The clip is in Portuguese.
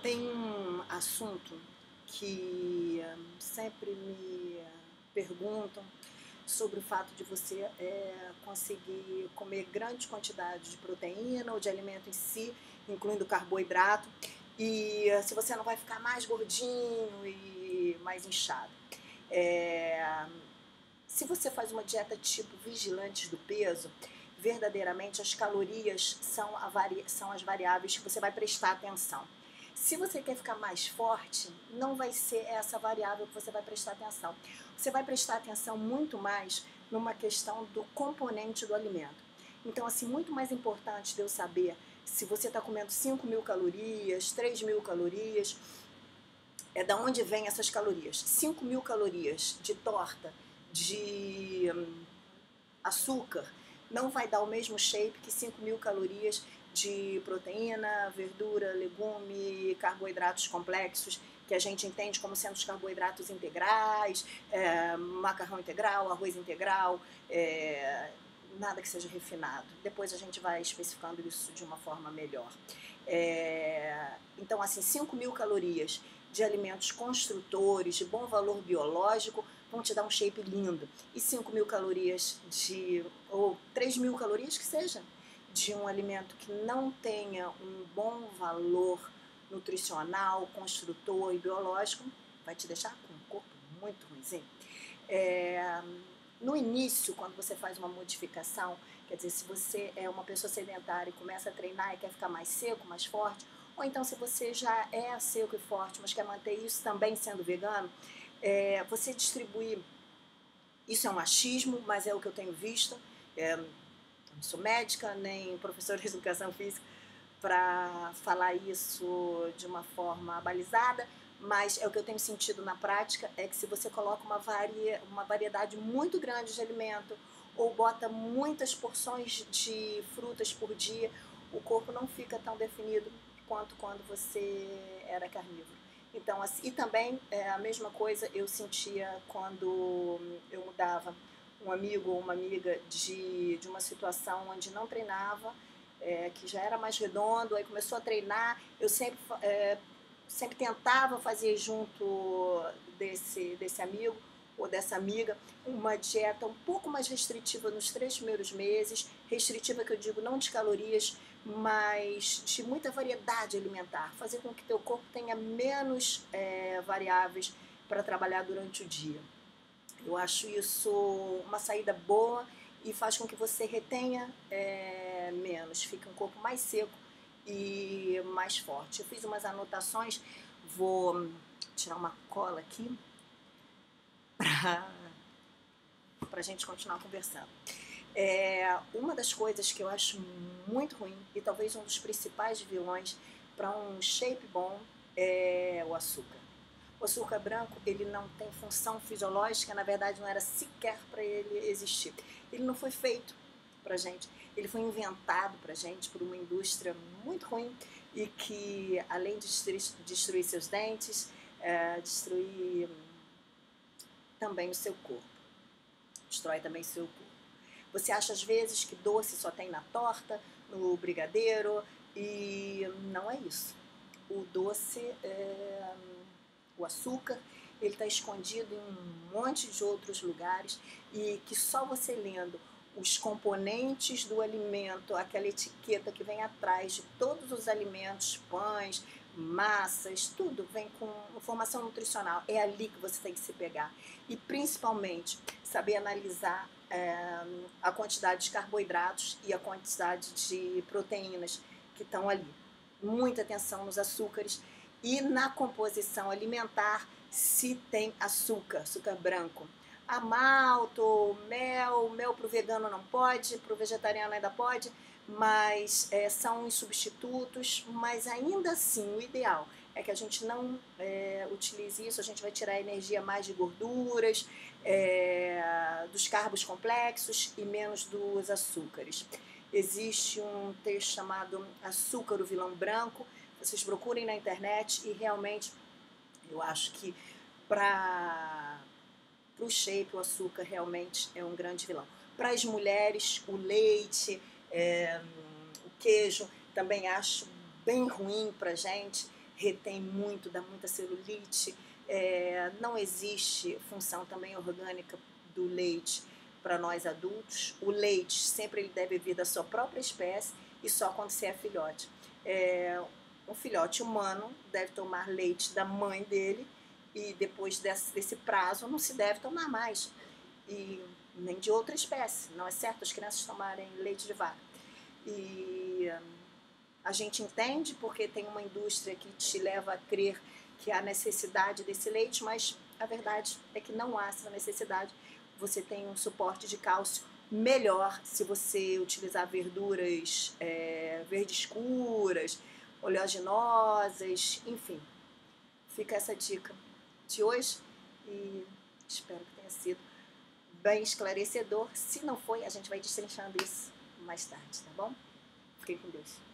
Tem um assunto que sempre me perguntam sobre o fato de você conseguir comer grande quantidade de proteína ou de alimento em si, incluindo carboidrato, e se você não vai ficar mais gordinho e mais inchado. É, Se você faz uma dieta tipo vigilantes do peso, verdadeiramente as calorias são as variáveis que você vai prestar atenção. Se você quer ficar mais forte, não vai ser essa variável que você vai prestar atenção. Você vai prestar atenção muito mais numa questão do componente do alimento. Então, assim, muito mais importante de eu saber se você está comendo 5.000 calorias, 3.000 calorias, é da onde vem essas calorias. 5.000 calorias de torta, de açúcar, não vai dar o mesmo shape que 5.000 calorias de proteína, verdura, legume, carboidratos complexos, que a gente entende como sendo os carboidratos integrais, macarrão integral, arroz integral, nada que seja refinado. Depois a gente vai especificando isso de uma forma melhor. Então, assim, 5.000 calorias de alimentos construtores, de bom valor biológico, vão te dar um shape lindo. E 5.000 calorias ou 3.000 calorias que seja, de um alimento que não tenha um bom valor nutricional, construtor e biológico, vai te deixar com um corpo muito ruimzinho. No início, quando você faz uma modificação, quer dizer, se você é uma pessoa sedentária e começa a treinar e quer ficar mais seco, mais forte, ou então se você já é seco e forte, mas quer manter isso também sendo vegano, você distribuir, isso é um achismo, mas é o que eu tenho visto, não sou médica, nem professora de educação física para falar isso de uma forma balizada, mas é o que eu tenho sentido na prática, é que se você coloca uma variedade muito grande de alimento ou bota muitas porções de frutas por dia, o corpo não fica tão definido quanto quando você era carnívoro. Então, assim, e também a mesma coisa eu sentia quando eu mudava um amigo ou uma amiga de uma situação onde não treinava, que já era mais redondo, aí começou a treinar, eu sempre tentava fazer junto desse amigo ou dessa amiga uma dieta um pouco mais restritiva nos 3 primeiros meses, restritiva que eu digo não de calorias, mas de muita variedade alimentar, fazer com que teu corpo tenha menos variáveis para trabalhar durante o dia. Eu acho isso uma saída boa e faz com que você retenha menos, fique um corpo mais seco e mais forte. Eu fiz umas anotações, vou tirar uma cola aqui para a gente continuar conversando. Uma das coisas que eu acho muito ruim e talvez um dos principais vilões para um shape bom é o açúcar. O açúcar branco, ele não tem função fisiológica, na verdade não era sequer para ele existir. Ele não foi feito para gente, ele foi inventado para gente por uma indústria muito ruim e que, além de destruir seus dentes, destruir também o seu corpo, destrói também o seu corpo. Você acha às vezes que doce só tem na torta, no brigadeiro, e não é isso. O doce o açúcar, ele está escondido em um monte de outros lugares e que só você lendo os componentes do alimento, aquela etiqueta que vem atrás de todos os alimentos, pães, massas, tudo vem com informação nutricional. É ali que você tem que se pegar. E principalmente saber analisar a quantidade de carboidratos e a quantidade de proteínas que estão ali. Muita atenção nos açúcares e na composição alimentar se tem açúcar, açúcar branco. A malto, mel para o vegano não pode, para o vegetariano ainda pode, mas são os substitutos, mas ainda assim o ideal é que a gente não utilize isso, a gente vai tirar a energia mais de gorduras, dos carbos complexos e menos dos açúcares. Existe um texto chamado Açúcar, o Vilão Branco, vocês procurem na internet e realmente eu acho que para o shape o açúcar realmente é um grande vilão. Para as mulheres, o leite, o queijo, também acho bem ruim para a gente. retém muito, dá muita celulite. Não existe função também orgânica do leite para nós adultos. O leite sempre ele deve vir da sua própria espécie e só quando você é filhote. Um filhote humano deve tomar leite da mãe dele e depois desse prazo não se deve tomar mais. E nem de outra espécie. Não é certo as crianças tomarem leite de vaca. E a gente entende porque tem uma indústria que te leva a crer que há necessidade desse leite, mas a verdade é que não há essa necessidade. Você tem um suporte de cálcio melhor se você utilizar verduras verdes escuras, oleaginosas, enfim. Fica essa dica de hoje e espero que tenha sido bem esclarecedor. Se não foi, a gente vai destrinchando isso mais tarde, tá bom? Fiquem com Deus.